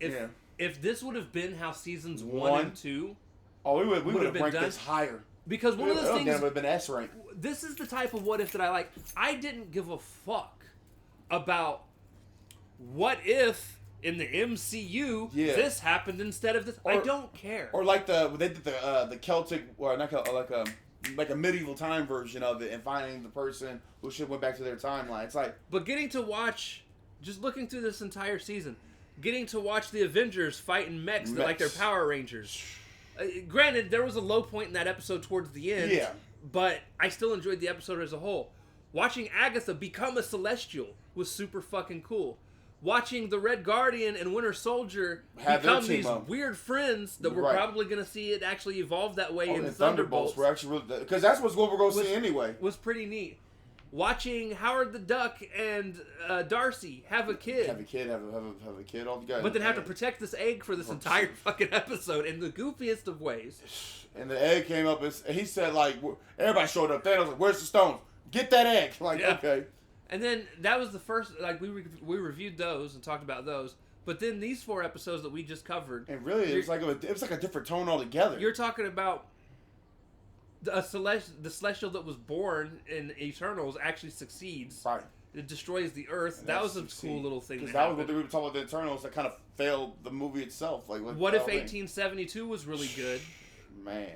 if this would have been how seasons 1 and 2... Oh, we would have ranked this higher. Because one of those things... It would have been S rank. This is the type of What If that I like. I didn't give a fuck about what if... in the MCU, this happened instead of this. I don't care. Or like they did the Celtic, or not Celtic, like a medieval time version of it, and finding the person who should went back to their timeline. It's like, but getting to watch, just looking through this entire season, getting to watch the Avengers fighting mechs like they're Power Rangers. Granted, there was a low point in that episode towards the end. Yeah. But I still enjoyed the episode as a whole. Watching Agatha become a Celestial was super fucking cool. Watching the Red Guardian and Winter Soldier become these weird friends that we're probably going to see it actually evolve that way in Thunderbolts. We're actually because that's what we're going to see anyway. Was pretty neat. watching Howard the Duck and Darcy have a kid. Have a kid all together. But then have to protect this egg for this entire fucking episode in the goofiest of ways. And the egg came up and he said, like, everybody showed up. Thanos was like, where's the stones? Get that egg. Like, yeah. Okay. And then that was the first, like, we reviewed those and talked about those. But then these 4 episodes that we just covered. And really, it was like a different tone altogether. You're talking about the Celestial that was born in Eternals actually succeeds. Right. It destroys the Earth. And that was a cool little thing. Because that was what we were talking about the Eternals that kind of failed the movie itself. Like, what if 1872 was really good? Man.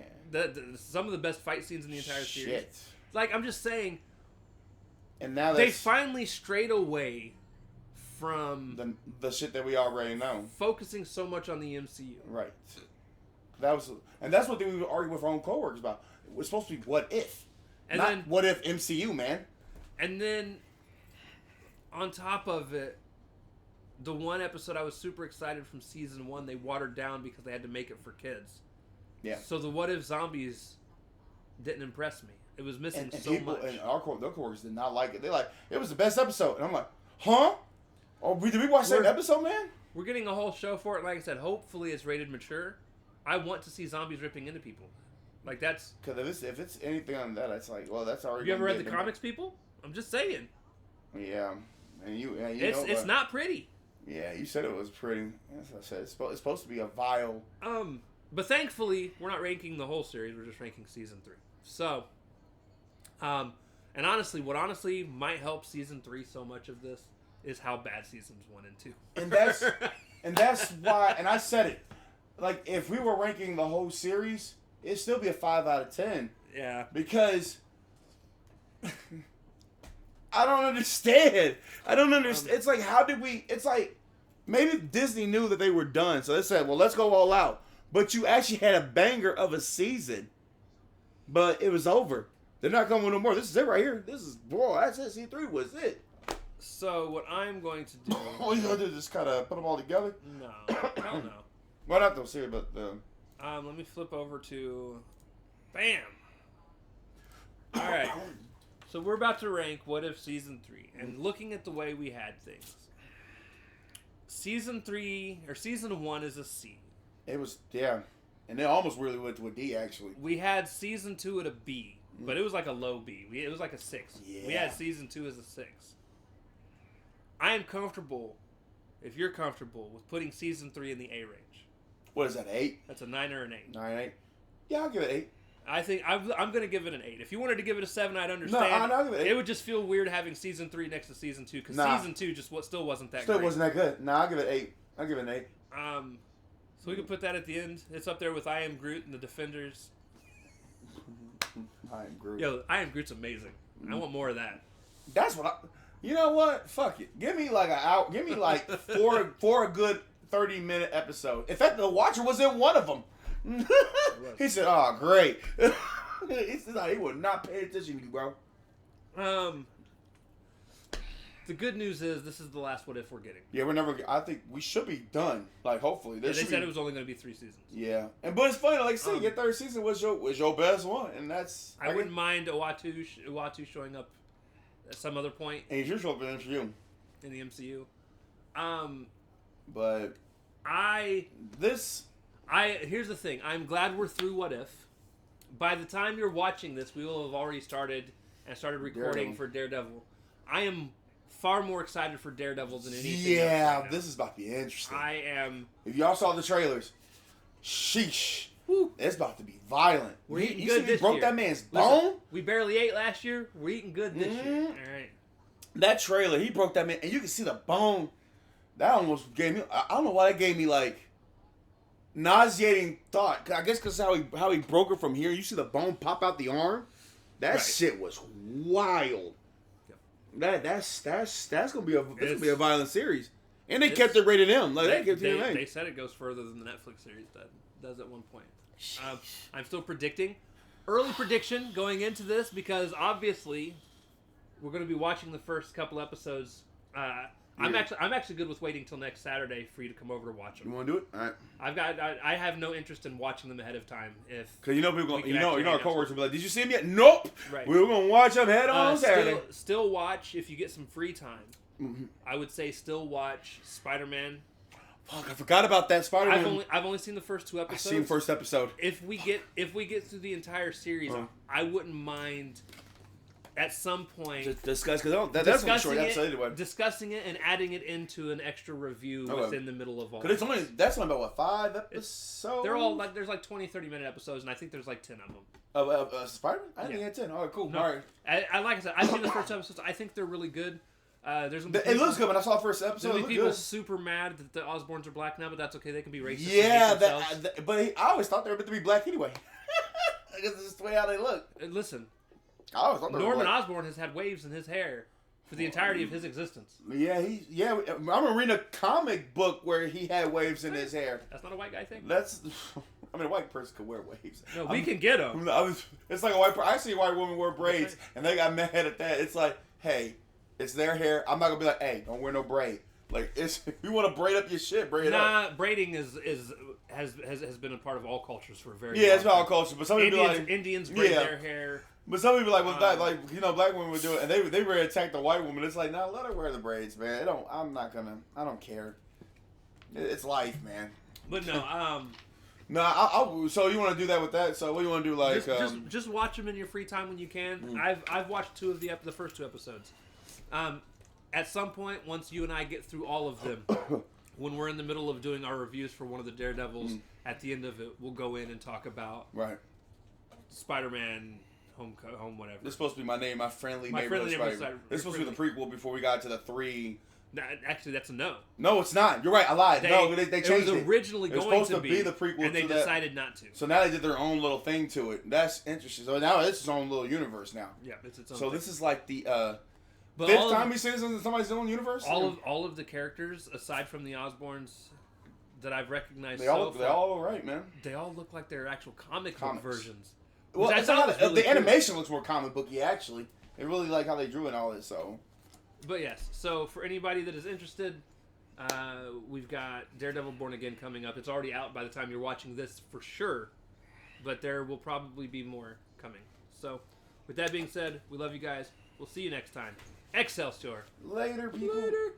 Some of the best fight scenes in the entire series. Shit. Like, I'm just saying. And now they finally strayed away from the shit that we already know, focusing so much on the MCU. Right. That's what we were arguing with our own coworkers about. It was supposed to be what if, and not then, what if MCU, man. And then, on top of it, the one episode I was super excited from season 1, they watered down because they had to make it for kids. Yeah. So the what if zombies didn't impress me. It was missing and so people, much. And their coworkers did not like it. They're like, it was the best episode, and I'm like, huh? Oh, did we watch that episode, man? We're getting a whole show for it. Like I said, hopefully it's rated mature. I want to see zombies ripping into people. Like, that's... Because if it's anything on that, it's like, well, that's already... You ever read the comics, people? I'm just saying. Yeah. And you it's not pretty. Yeah, you said it was pretty. As I said, it's supposed to be a vile... But thankfully, we're not ranking the whole series. We're just ranking season 3. So... and honestly, what might help season 3 so much of this is how bad seasons 1 and 2. And that's why, and I said it, like, if we were ranking the whole series, it'd still be a 5 out of 10. Yeah. Because I don't understand. It's like, how did we, it's like, maybe Disney knew that they were done, so they said, well, let's go all out. But you actually had a banger of a season. But it was over. They're not coming no more. This is it right here. That's it. Season 3 was it. So what I'm going to do... All you gotta do is just kind of put them all together? No. Hell no. Well, not the series, but... let me flip over to... Bam! Alright. So we're about to rank What If Season 3. And looking at the way we had things. Season 1 is a C. It was, yeah. And it almost really went to a D, actually. We had Season 2 at a B. But it was like a low B. It was like a 6. Yeah. We had Season 2 as a 6. I am comfortable, if you're comfortable, with putting Season 3 in the A range. What is that, 8? That's a 9 or an 8. 9, 8? Yeah, I'll give it 8. I think I'm going to give it an 8. If you wanted to give it a 7, I'd understand. No, I'll give it 8. It would just feel weird having Season 3 next to Season 2, because Season 2 still wasn't that great. Still wasn't that good. No, I'll give it 8. I'll give it an 8. So we can put that at the end. It's up there with I Am Groot and the Defenders. I Am Groot. Yo, I Am Groot's amazing. I want more of that. That's what you know what? Fuck it. Give me like an hour. Give me like four a good 30-minute episode. In fact, The Watcher was in one of them. He said, "Oh, great." He said, "He would not pay attention to you, bro." The good news is this is the last What If we're getting. Yeah, we're never. I think we should be done. Like, hopefully, they said it was only going to be 3 seasons. Yeah, but it's funny. Like I said, your third season was your best one, and that's. I wouldn't mind Uatu showing up at some other point. And he's usually been for you in the MCU. But here's the thing. I'm glad we're through What If. By the time you're watching this, we will have already started recording for Daredevil. I am far more excited for Daredevil than anything else. Yeah, this is about to be interesting. I am. If y'all saw the trailers, sheesh. Woo. It's about to be violent. We're eating good this year. He broke that man's bone. We barely ate last year. We're eating good this year. All right. That trailer, he broke that man, and you can see the bone. That almost gave me. I don't know why that gave me like nauseating thought. I guess because how he broke it from here. You see the bone pop out the arm. That shit was wild. Yep. That's gonna be a violent series. And they kept it rated M. Like they said it goes further than the Netflix series does at one point. I'm still predicting. Early prediction going into this because obviously we're going to be watching the first couple episodes I'm actually good with waiting till next Saturday for you to come over to watch them. You want to do it? All right. I have no interest in watching them ahead of time. Because people, our coworkers will be like, "Did you see them yet?" Nope. Right. We're gonna watch them head on Saturday. Still watch if you get some free time. Mm-hmm. I would say still watch Spider-Man. Fuck, I forgot about that Spider-Man. I've only seen the first 2 episodes. I've seen the first episode. If we get through the entire series, I wouldn't mind at some point discuss, because that's a short episode anyway. Discussing it and adding it into an extra review within the middle of all. Because that's only about 5 episodes. They're all there's 20, 30-minute episodes, and I think there's 10 of them. Spider-Man? I think it's 10. All right, cool. No, all right. Like I said, I've seen the first episodes. I think they're really good. It looks good when I saw the first episode. There'll be people super mad that the Osborns are black now, but that's okay. They can be racist. Yeah, but I always thought they were meant to be black anyway. Because it's just the way how they look. Listen, I always thought Norman Osborn has had waves in his hair for the entirety of his existence. Yeah, I remember reading a comic book where he had waves in his hair. That's not a white guy thing? A white person could wear waves. No, we can get them. It's like a white person. I see a white woman wear braids, and they got mad at that. It's like, hey, it's their hair. I'm not gonna be like, hey, don't wear no braid. Like, if you want to braid up your shit, braid it up. Braiding has been a part of all cultures for a very long time. Yeah, it's all culture. But some people like Indians braid their hair. But some people like, black women would do it, and they really attack the white woman. It's like, nah, let her wear the braids, man. I don't care. It's life, man. But no, so you want to do that with that? So what do you want to do? Like, just watch them in your free time when you can. Mm. I've watched the first 2 episodes. At some point, once you and I get through all of them, when we're in the middle of doing our reviews for one of the Daredevils, at the end of it, we'll go in and talk about Spider-Man Home whatever. This is supposed to be my friendly neighborhood Spider-Man. This is supposed to be the prequel before we got to the 3. Actually, that's a no. No, it's not. You're right. I lied. They changed it. It was originally going to be the prequel, and they decided not to. So now they did their own little thing to it. That's interesting. So now it's its own little universe now. Yeah, it's its own. So thing. This is like the 5th time we see this in somebody's own universe. All of the characters, aside from the Osborns, that I've recognized, they all all right, man. They all look like they're actual comic book versions. Well, the animation looks more comic booky actually. They really like how they drew and all this. So. But yes, so for anybody that is interested, we've got Daredevil Born Again coming up. It's already out by the time you're watching this for sure, but there will probably be more coming. So with that being said, we love you guys. We'll see you next time. Excelsior. Later, people. Later.